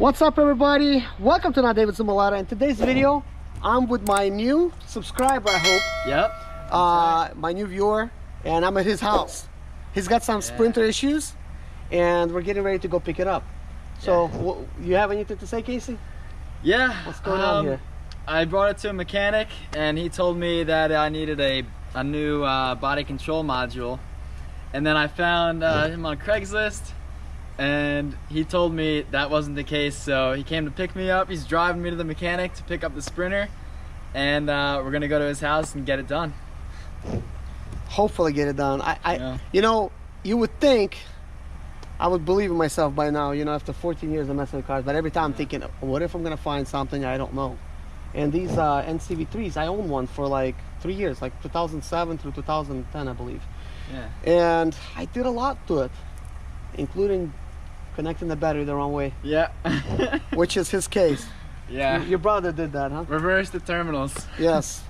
What's up, everybody? Welcome to Serge Zimaleta. In today's video, I'm with my new subscriber, I hope. Yep. My new viewer, and I'm at his house. He's got some sprinter issues, and we're getting ready to go pick it up. So, you have anything to say, Casey? Yeah. What's going on here? I brought it to a mechanic, and he told me that I needed a new body control module. And then I found him on Craigslist, and he told me that wasn't the case, so he came to pick me up. He's driving me to the mechanic to pick up the sprinter, and we're gonna go to his house and get it done. Hopefully get it done. You know, you would think I would believe in myself by now, you know, after 14 years of messing with cars, but every time I'm thinking, what if I'm gonna find something I don't know? And these NCV3s, I owned one for like 3 years, like 2007 through 2010, I believe. Yeah. And I did a lot to it, including connecting the battery the wrong way. Yeah. Which is his case. Yeah. Your brother did that, huh? Reverse the terminals. Yes.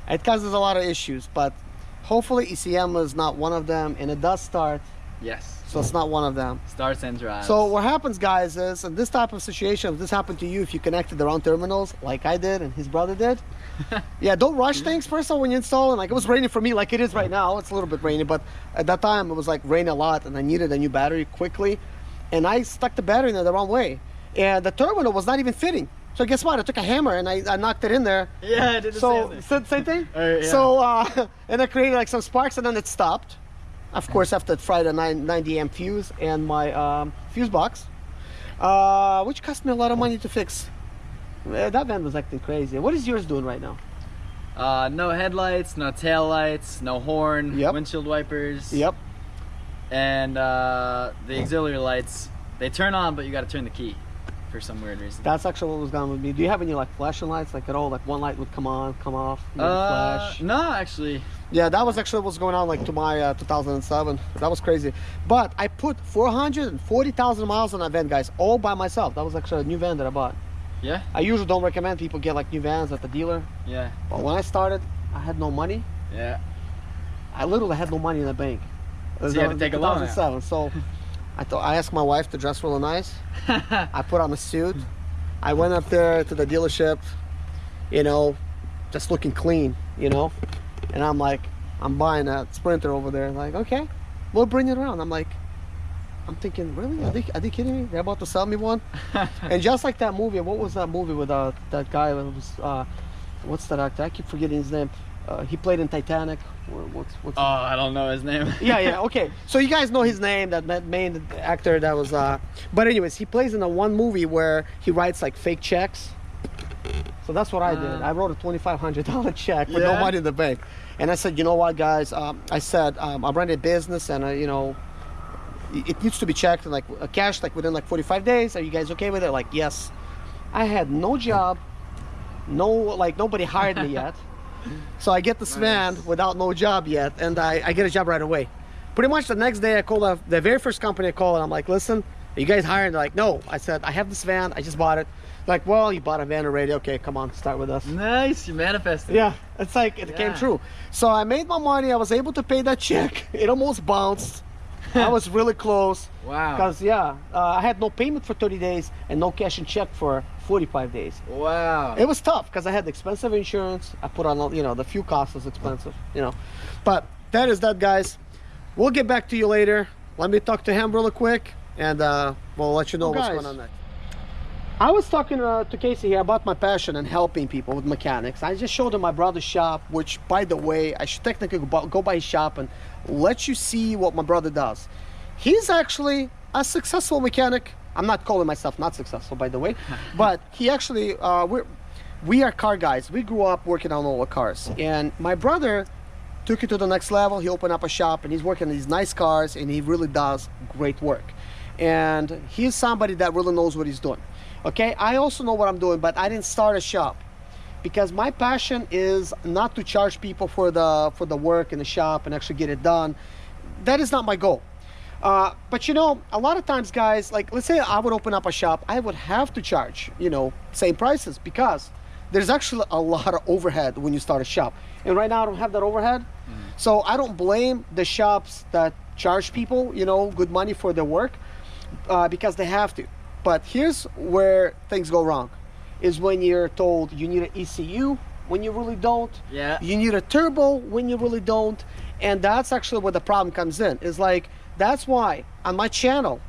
It causes a lot of issues, but hopefully ECM is not one of them, and it does start. Yes. So it's not one of them. Starts and drives. So what happens, guys, is in this type of situation, if this happened to you, if you connected the wrong terminals, like I did and his brother did, yeah, don't rush things. First of all, when you install, and like it was raining for me, like it is right now. It's a little bit rainy, but at that time it was like raining a lot, and I needed a new battery quickly, and I stuck the battery in the wrong way, and the terminal was not even fitting. So guess what? I took a hammer and I knocked it in there. Yeah, I did the same thing. Same thing. Yeah. So and I created like some sparks, and then it stopped. Of course, after it fried a 90 amp fuse and my fuse box, which cost me a lot of money to fix. That van was acting crazy. What is yours doing right now? No headlights, no tail lights, no horn, Yep. windshield wipers. Yep. And the auxiliary lights, they turn on, but you got to turn the key for some weird reason. That's actually what was going on with me. Do you have any like flashing lights, like at all? Like one light would come on, come off, flash? No, actually. Yeah, that was actually what's going on like to my 2007. That was crazy. But I put 440,000 miles on that van, guys, all by myself. That was actually a new van that I bought. Yeah? I usually don't recommend people get like new vans at the dealer. Yeah. But when I started, I had no money. Yeah. I literally had no money in the bank. So you had to take a loan. 2007. So I asked my wife to dress really nice. I put on a suit. I went up there to the dealership, you know, just looking clean, you know. And I'm like, I'm buying a Sprinter over there. Like, okay, we'll bring it around. I'm thinking, really? Are they kidding me? They're about to sell me one? And just like that movie, what was that movie with that guy? That was, what's that actor? I keep forgetting his name. He played in Titanic. What's Oh, I don't know his name. yeah, okay. So you guys know his name, that main actor that was, but anyways, he plays in a one movie where he writes like fake checks. So that's what I did. I wrote a $2,500 check with no money in the bank. And I said, you know what, guys? I said, I'm running a business, and you know, it needs to be checked and like cash like within like 45 days. Are you guys okay with it? Like, yes. I had no job, nobody hired me yet. So I get this van without no job yet, and I get a job right away. Pretty much the next day I called the very first company I called, and I'm like, listen, are you guys hiring? They're like, no. I said, I have this van, I just bought it. Like, well, you bought a van already. Okay, come on, start with us. Nice, you manifested. Yeah, it's like it came true. So I made my money. I was able to pay that check. It almost bounced. I was really close. Wow. Because I had no payment for 30 days and no cash and check for 45 days. Wow. It was tough because I had expensive insurance. I put on, you know, the fuel cost was expensive, you know. But that is that, guys. We'll get back to you later. Let me talk to him really quick, and we'll let you know what's going on next. I was talking to Casey here about my passion and helping people with mechanics. I just showed him my brother's shop, which, by the way, I should technically go by his shop and let you see what my brother does. He's actually a successful mechanic. I'm not calling myself not successful, by the way, but he actually, we are car guys. We grew up working on all the cars, and my brother took it to the next level. He opened up a shop, and he's working on these nice cars, and he really does great work. And he's somebody that really knows what he's doing. Okay, I also know what I'm doing, but I didn't start a shop because my passion is not to charge people for the work in the shop and actually get it done. That is not my goal. But you know, a lot of times, guys, like let's say I would open up a shop, I would have to charge, you know, same prices because there's actually a lot of overhead when you start a shop. And right now I don't have that overhead. So I don't blame the shops that charge people, you know, good money for their work because they have to. But here's where things go wrong, is when you're told you need an ECU when you really don't. Yeah. You need a turbo when you really don't. And that's actually where the problem comes in. Is like, that's why on my channel,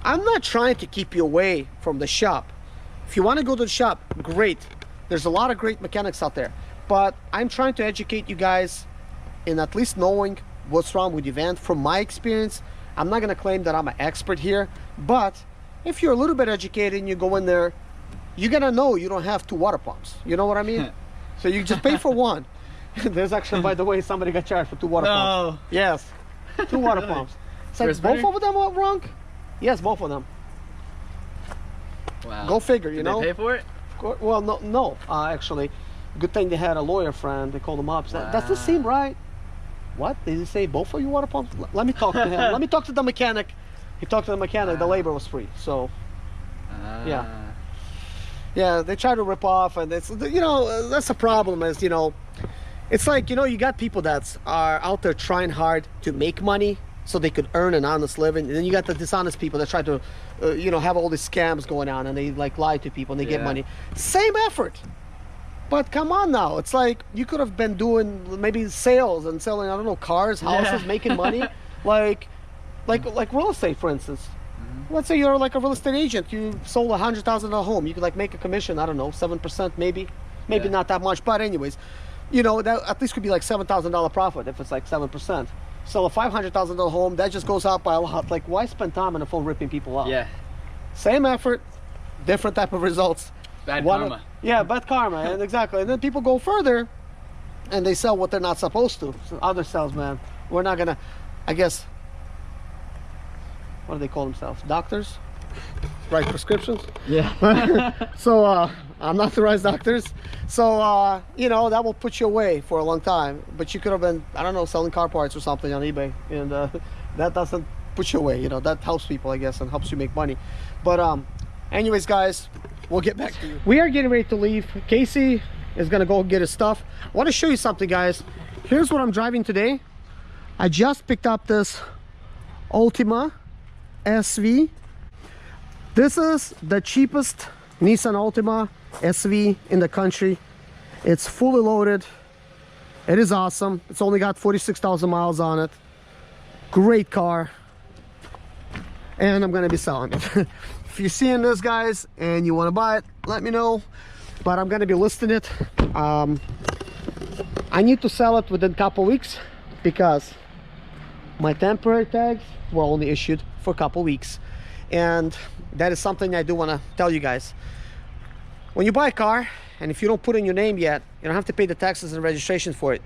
I'm not trying to keep you away from the shop. If you want to go to the shop, great. There's a lot of great mechanics out there. But I'm trying to educate you guys in at least knowing what's wrong with your van from my experience. I'm not going to claim that I'm an expert here, but if you're a little bit educated and you go in there, you're going to know you don't have 2 water pumps. You know what I mean? So you just pay for one. There's actually, by the way, somebody got charged for 2 water pumps. Yes, 2 water pumps. It's like, both of them were wrong? Yes, both of them. Wow. Go figure, you Did know? they pay for it? Well, no, actually. Good thing they had a lawyer friend. They called him up. Said, does this seem right? What? Did he say both of you water pumps? Let me talk to him. Let me talk to the mechanic. He talked to the mechanic. The labor was free. So, yeah. Yeah, they try to rip off. And it's, you know, that's the problem is, you know, it's like, you know, you got people that are out there trying hard to make money so they could earn an honest living. And then you got the dishonest people that try to, you know, have all these scams going on and they like lie to people and they get money. Same effort. But come on now, it's like you could have been doing maybe sales and selling, I don't know, cars, houses, making money, like real estate, for instance. Let's say you're like a real estate agent, you sold a $100,000 home, you could like make a commission, I don't know, 7% maybe not that much, but anyways, you know, that at least could be like $7,000 profit if it's like 7%. Sell a $500,000 home, that just goes up by a lot. Like, why spend time on the phone ripping people off? Yeah. Same effort, different type of results. Bad karma. Yeah, bad karma, and exactly. And then people go further and they sell what they're not supposed to. So other salesmen, we're not gonna, I guess, what do they call themselves? Doctors? Write prescriptions? Yeah. So, unauthorized doctors. So, you know, that will put you away for a long time. But you could have been, I don't know, selling car parts or something on eBay. And that doesn't put you away. You know, that helps people, I guess, and helps you make money. But, anyways, guys, we'll get back to you. We are getting ready to leave. Casey is gonna go get his stuff. I want to show you something, guys. Here's what I'm driving today. I just picked up this Ultima SV. This is the cheapest Nissan Ultima SV in the country. It's fully loaded. It is awesome. It's only got 46,000 miles on it. Great car. And I'm gonna be selling it. If you're seeing this, guys, and you want to buy it, let me know. But I'm going to be listing it. I need to sell it within a couple weeks because my temporary tags were only issued for a couple weeks. And that is something I do want to tell you guys. When you buy a car, and if you don't put in your name yet, you don't have to pay the taxes and registration for it.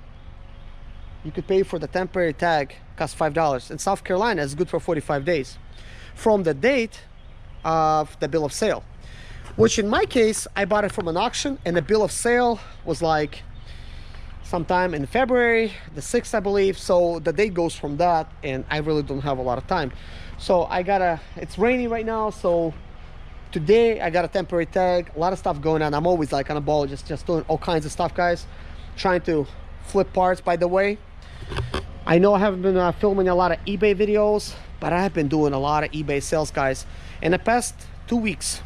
You could pay for the temporary tag, costs $5. In South Carolina, it's good for 45 days. From the date of the bill of sale, which in my case I bought it from an auction, and the bill of sale was like sometime in February the 6th, I believe. So the date goes from that, and I really don't have a lot of time. So I gotta, it's rainy right now, so today I got a temporary tag. A lot of stuff going on. I'm always like on a ball, just doing all kinds of stuff, guys, trying to flip parts. By the way, I know I haven't been filming a lot of eBay videos, but I have been doing a lot of eBay sales, guys. In the past 2 weeks,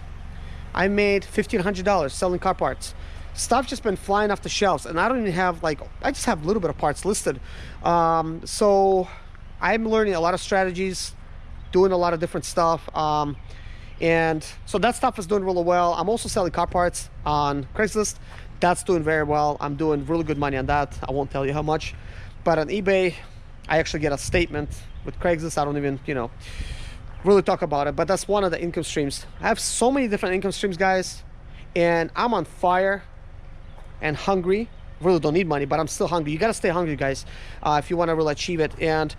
I made $1,500 selling car parts. Stuff just been flying off the shelves, and I don't even have, like, I just have a little bit of parts listed. So I'm learning a lot of strategies, doing a lot of different stuff. And so that stuff is doing really well. I'm also selling car parts on Craigslist. That's doing very well. I'm doing really good money on that. I won't tell you how much. But on eBay, I actually get a statement. With Craigslist, I don't even, you know, really talk about it. But that's one of the income streams. I have so many different income streams, guys. And I'm on fire and hungry. Really don't need money, but I'm still hungry. You got to stay hungry, guys, if you want to really achieve it. And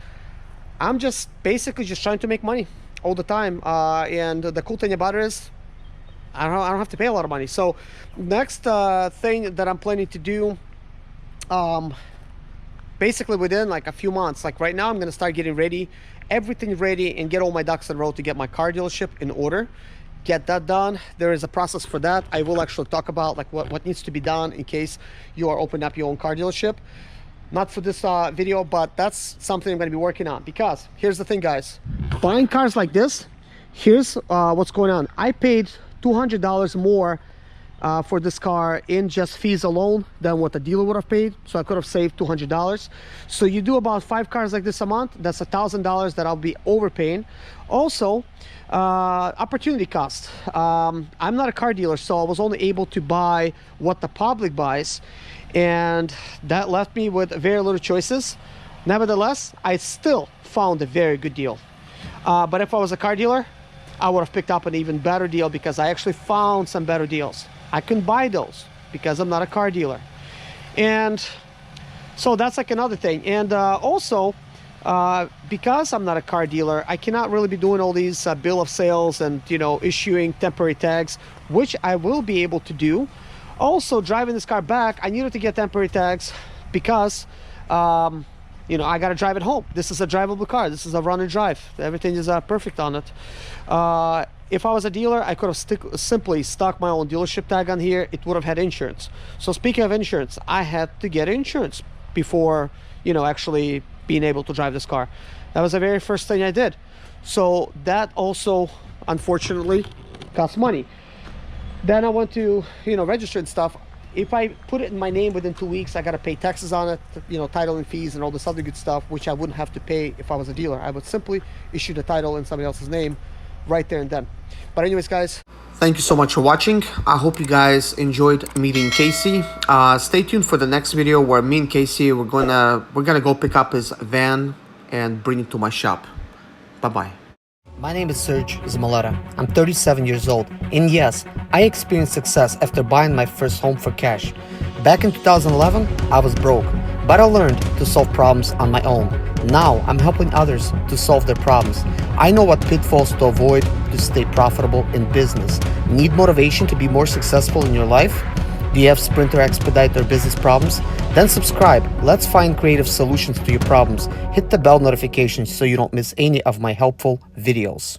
I'm just basically just trying to make money all the time. And the cool thing about it is I don't have to pay a lot of money. So next thing that I'm planning to do, basically within like a few months, like right now, I'm going to start getting ready, everything ready, and get all my ducks in a row to get my car dealership in order. Get that done. There is a process for that. I will actually talk about like what needs to be done in case you are opening up your own car dealership. Not for this video, but that's something I'm going to be working on. Because here's the thing, guys, buying cars like this, here's what's going on. I paid $200 more for this car in just fees alone than what the dealer would have paid, so I could have saved $200. So you do about 5 cars like this a month, that's $1,000 that I'll be overpaying. Also, opportunity cost. I'm not a car dealer, so I was only able to buy what the public buys, and that left me with very little choices. Nevertheless, I still found a very good deal. But if I was a car dealer, I would have picked up an even better deal, because I actually found some better deals. I couldn't buy those because I'm not a car dealer. And so that's like another thing. And also, because I'm not a car dealer, I cannot really be doing all these bill of sales and, you know, issuing temporary tags, which I will be able to do. Also, driving this car back, I needed to get temporary tags because you know, I gotta drive it home. This is a drivable car. This is a run and drive. Everything is perfect on it. If I was a dealer, I could have simply stuck my own dealership tag on here. It would have had insurance. So speaking of insurance, I had to get insurance before, you know, actually being able to drive this car. That was the very first thing I did. So that also, unfortunately, cost money. Then I went to, you know, register and stuff. If I put it in my name within 2 weeks, I got to pay taxes on it, you know, title and fees and all this other good stuff, which I wouldn't have to pay if I was a dealer. I would simply issue the title in somebody else's name right there and then. But anyways, guys, thank you so much for watching. I hope you guys enjoyed meeting Casey. Stay tuned for the next video where me and Casey, we're gonna go pick up his van and bring it to my shop. Bye-bye. My name is Serge Zimaleta. I'm 37 years old, and yes, I experienced success after buying my first home for cash. Back in 2011, I was broke, but I learned to solve problems on my own. Now, I'm helping others to solve their problems. I know what pitfalls to avoid to stay profitable in business. Need motivation to be more successful in your life? Do you have Sprinter, Expedite, or business problems? Then subscribe. Let's find creative solutions to your problems. Hit the bell notification so you don't miss any of my helpful videos.